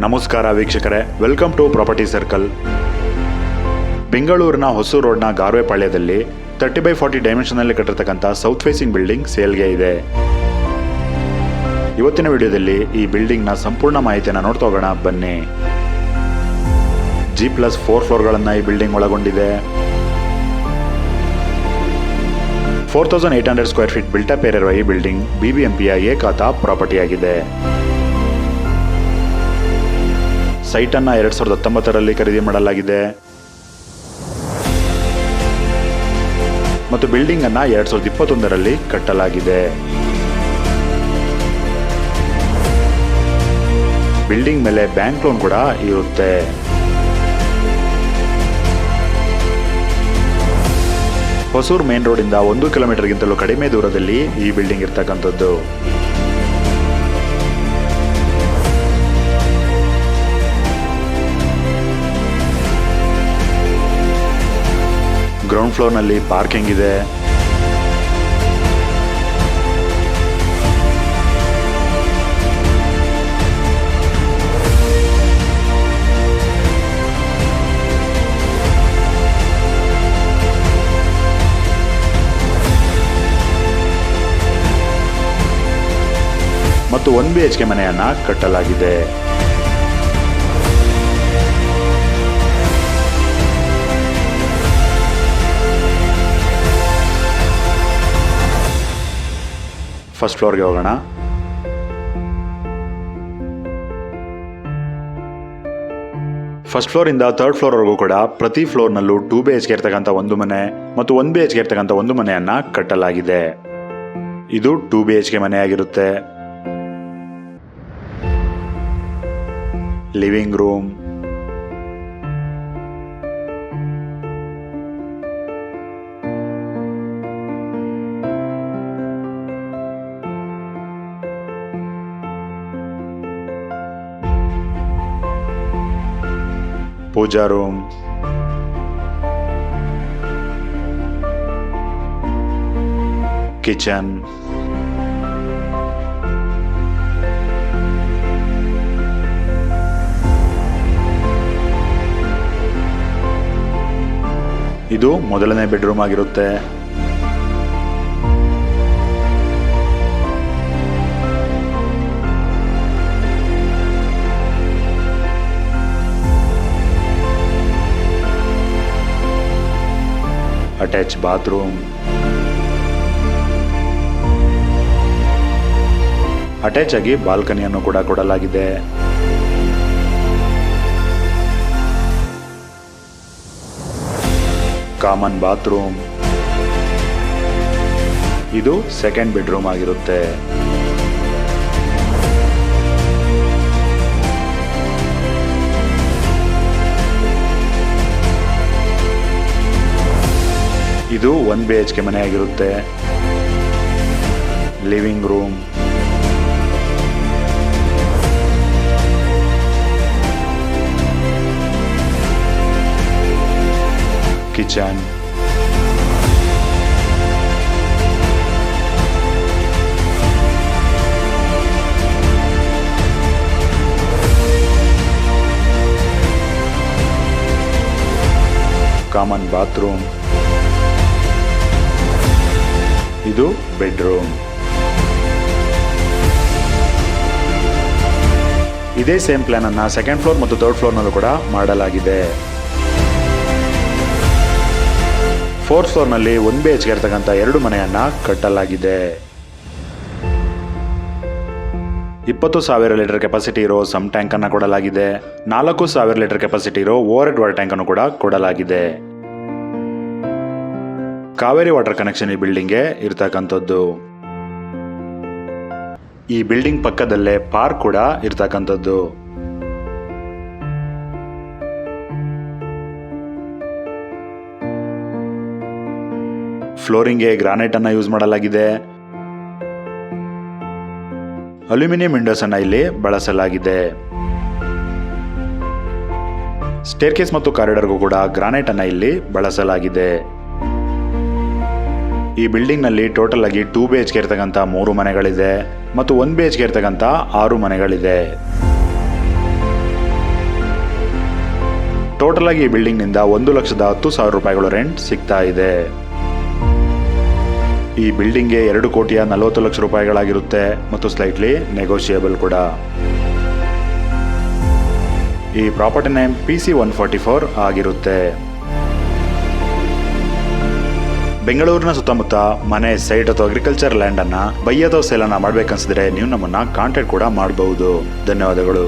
ನಮಸ್ಕಾರ ವೀಕ್ಷಕರೇ, welcome to property circle. ಬೆಂಗಳೂರಿನ ಹೊಸೂರು ರೋಡ್ನ ಗಾರ್ವೆಪಾಳ್ಯದಲ್ಲಿ 30x40 ಡೈಮೆನ್ಷನ್ನಲ್ಲಿ ಕಟ್ಟಿರ್ತಕ್ಕಂಥ ಸೌತ್ ಫೇಸಿಂಗ್ ಬಿಲ್ಡಿಂಗ್ ಸೇಲ್ಗೆ ಇದೆ. ಇವತ್ತಿನ ವಿಡಿಯೋದಲ್ಲಿ ಈ ಬಿಲ್ಡಿಂಗ್ನ ಸಂಪೂರ್ಣ ಮಾಹಿತಿಯನ್ನು ನೋಡ್ತಾ ಹೋಗೋಣ ಬನ್ನಿ. G+4 ಫ್ಲೋರ್ಗಳನ್ನು ಈ ಬಿಲ್ಡಿಂಗ್ ಒಳಗೊಂಡಿದೆ. 4800 ಸ್ಕ್ವೇರ್ ಫೀಟ್ ಬಿಲ್ಟಪ್ ಏರಿಯಾ ಇರುವ ಈ ಬಿಲ್ಡಿಂಗ್ BBMPಯ ಏಕಾತ ಪ್ರಾಪರ್ಟಿ ಆಗಿದೆ. ಸೈಟ್ ಅನ್ನು 2019ರಲ್ಲಿ ಖರೀದಿ ಮಾಡಲಾಗಿದೆ ಮತ್ತು ಬಿಲ್ಡಿಂಗ್ ಅನ್ನು 2021ರಲ್ಲಿ ಕಟ್ಟಲಾಗಿದೆ. ಬಿಲ್ಡಿಂಗ್ ಮೇಲೆ ಬ್ಯಾಂಕ್ ಲೋನ್ ಕೂಡ ಇರುತ್ತೆ. ಹೊಸೂರು ಮೇನ್ ರೋಡ್ ಇಂದ 1 ಕಿಲೋಮೀಟರ್ಗಿಂತಲೂ ಕಡಿಮೆ ದೂರದಲ್ಲಿ ಈ ಬಿಲ್ಡಿಂಗ್ ಇರ್ತಕ್ಕಂಥದ್ದು. ಗ್ರೌಂಡ್ ಫ್ಲೋರ್ನಲ್ಲಿ ಪಾರ್ಕಿಂಗ್ ಇದೆ. ಮತ್ತು 1 BHK ಮನೆಯನ್ನ ಕಟ್ಟಲಾಗಿದೆ. ಫಸ್ಟ್ ಫ್ಲೋರ್ಗೆ ಹೋಗೋಣ. ಫಸ್ಟ್ ಫ್ಲೋರ್ ಇಂದ 3rd ಫ್ಲೋರ್ವರೆಗೂ ಕೂಡ ಪ್ರತಿ ಫ್ಲೋರ್ನಲ್ಲೂ 2 BHK ಇರ್ತಕ್ಕಂಥ ಒಂದು ಮನೆ ಮತ್ತು 1 BHK ಇರ್ತಕ್ಕಂಥ ಒಂದು ಮನೆಯನ್ನ ಕಟ್ಟಲಾಗಿದೆ. ಇದು 2 BHK ಮನೆಯಾಗಿರುತ್ತೆ. ಲಿವಿಂಗ್ ರೂಮ್, ಪೂಜಾ ರೂಮ್, ಕಿಚನ್, ಇದು ಮೊದಲನೇ ಬೆಡ್ರೂಮ್ ಆಗಿರುತ್ತೆ. ಅಟ್ಯಾಚ್ ಬಾತ್ರೂಮ್, ಅಟ್ಯಾಚ್ ಆಗಿ ಬಾಲ್ಕನಿಯನ್ನು ಕೂಡ ಕೊಡಲಾಗಿದೆ. ಕಾಮನ್ ಬಾತ್ರೂಮ್, ಇದು ಸೆಕೆಂಡ್ ಬೆಡ್ರೂಮ್ ಆಗಿರುತ್ತೆ. ಇದು 1 BHK ಮನೆಯಾಗಿರುತ್ತೆ. Living room, kitchen, common bathroom, ಇದು ಬೆಡ್ರೂಮ್. ಇದೇ ಸೇಮ್ ಪ್ಲಾನ್ ಅನ್ನ ಸೆಕೆಂಡ್ ಫ್ಲೋರ್ ಮತ್ತು 3rd ಫ್ಲೋರ್ನಲ್ಲೂ ಕೂಡ ಮಾಡಲಾಗಿದೆ. 4th ಫ್ಲೋರ್ನಲ್ಲಿ 1 BHK ಇರ್ತಕ್ಕಂಥ 2 ಮನೆಯನ್ನ ಕಟ್ಟಲಾಗಿದೆ. 20,000 ಲೀಟರ್ ಕೆಪಾಸಿಟಿ ಇರೋ ಸಮ್ ಟ್ಯಾಂಕ್ ಅನ್ನ ಕೊಡಲಾಗಿದೆ. 4,000 ಲೀಟರ್ ಕೆಪಾಸಿಟಿ ಇರೋ ಓವರ್ ಹೆಡ್ ವಾಟರ್ ಟ್ಯಾಂಕ್ ಅನ್ನು ಕೂಡ ಕೊಡಲಾಗಿದೆ. ಕಾವೇರಿ ವಾಟರ್ ಕನೆಕ್ಷನ್ ಈ ಬಿಲ್ಡಿಂಗ್ಗೆ ಇರ್ತಕ್ಕಂಥದ್ದು. ಈ ಬಿಲ್ಡಿಂಗ್ ಪಕ್ಕದಲ್ಲೇ ಪಾರ್ಕ್ ಕೂಡ ಇರ್ತಕ್ಕಂಥದ್ದು. ಫ್ಲೋರಿಂಗ್ಗೆ ಗ್ರಾನೈಟ್ ಅನ್ನ ಯೂಸ್ ಮಾಡಲಾಗಿದೆ. ಅಲ್ಯೂಮಿನಿಯಂ ವಿಂಡೋಸ್ ಅನ್ನ ಇಲ್ಲಿ ಬಳಸಲಾಗಿದೆ. ಸ್ಟೇರ್ಕೇಸ್ ಮತ್ತು ಕಾರಿಡಾರ್ಗೂ ಕೂಡ ಗ್ರಾನೈಟ್ ಅನ್ನ ಇಲ್ಲಿ ಬಳಸಲಾಗಿದೆ. ಈ ಬಿಲ್ಡಿಂಗ್ ನಲ್ಲಿ ಟೋಟಲ್ ಆಗಿ 2 BHK ಇರ್ತಕ್ಕಂಥ 3 ಮನೆಗಳಿದೆ ಮತ್ತು 1 BHK ಇರ್ತಕ್ಕಂಥ 6 ಮನೆಗಳಿದೆ. ಟೋಟಲ್ ಆಗಿ ಈ ಬಿಲ್ಡಿಂಗ್ ನಿಂದ 1,10,000 ರೂಪಾಯಿಗಳು ರೆಂಟ್ ಸಿಗ್ತಾ ಇದೆ. ಈ ಬಿಲ್ಡಿಂಗ್ಗೆ 2,40,00,000 ರೂಪಾಯಿಗಳಾಗಿರುತ್ತೆ ಮತ್ತು ಸ್ಲೈಟ್ಲಿ ನೆಗೋಷಿಯಬಲ್ ಕೂಡ. ಈ ಪ್ರಾಪರ್ಟಿ ನೇಮ್ PC-144 ಆಗಿರುತ್ತೆ. ಬೆಂಗಳೂರಿನ ಸುತ್ತಮುತ್ತ ಮನೆ, ಸೈಟ್ ಅಥವಾ ಅಗ್ರಿಕಲ್ಚರ್ ಲ್ಯಾಂಡ್ ಅನ್ನ ಬೈ ಅಥವಾ ಸೇಲ್ ಅನ್ನ ಮಾಡ್ಬೇಕನ್ಸಿದ್ರೆ ನೀವು ನಮ್ಮನ್ನ ಕಾಂಟ್ಯಾಕ್ಟ್ ಕೂಡ ಮಾಡಬಹುದು. ಧನ್ಯವಾದಗಳು.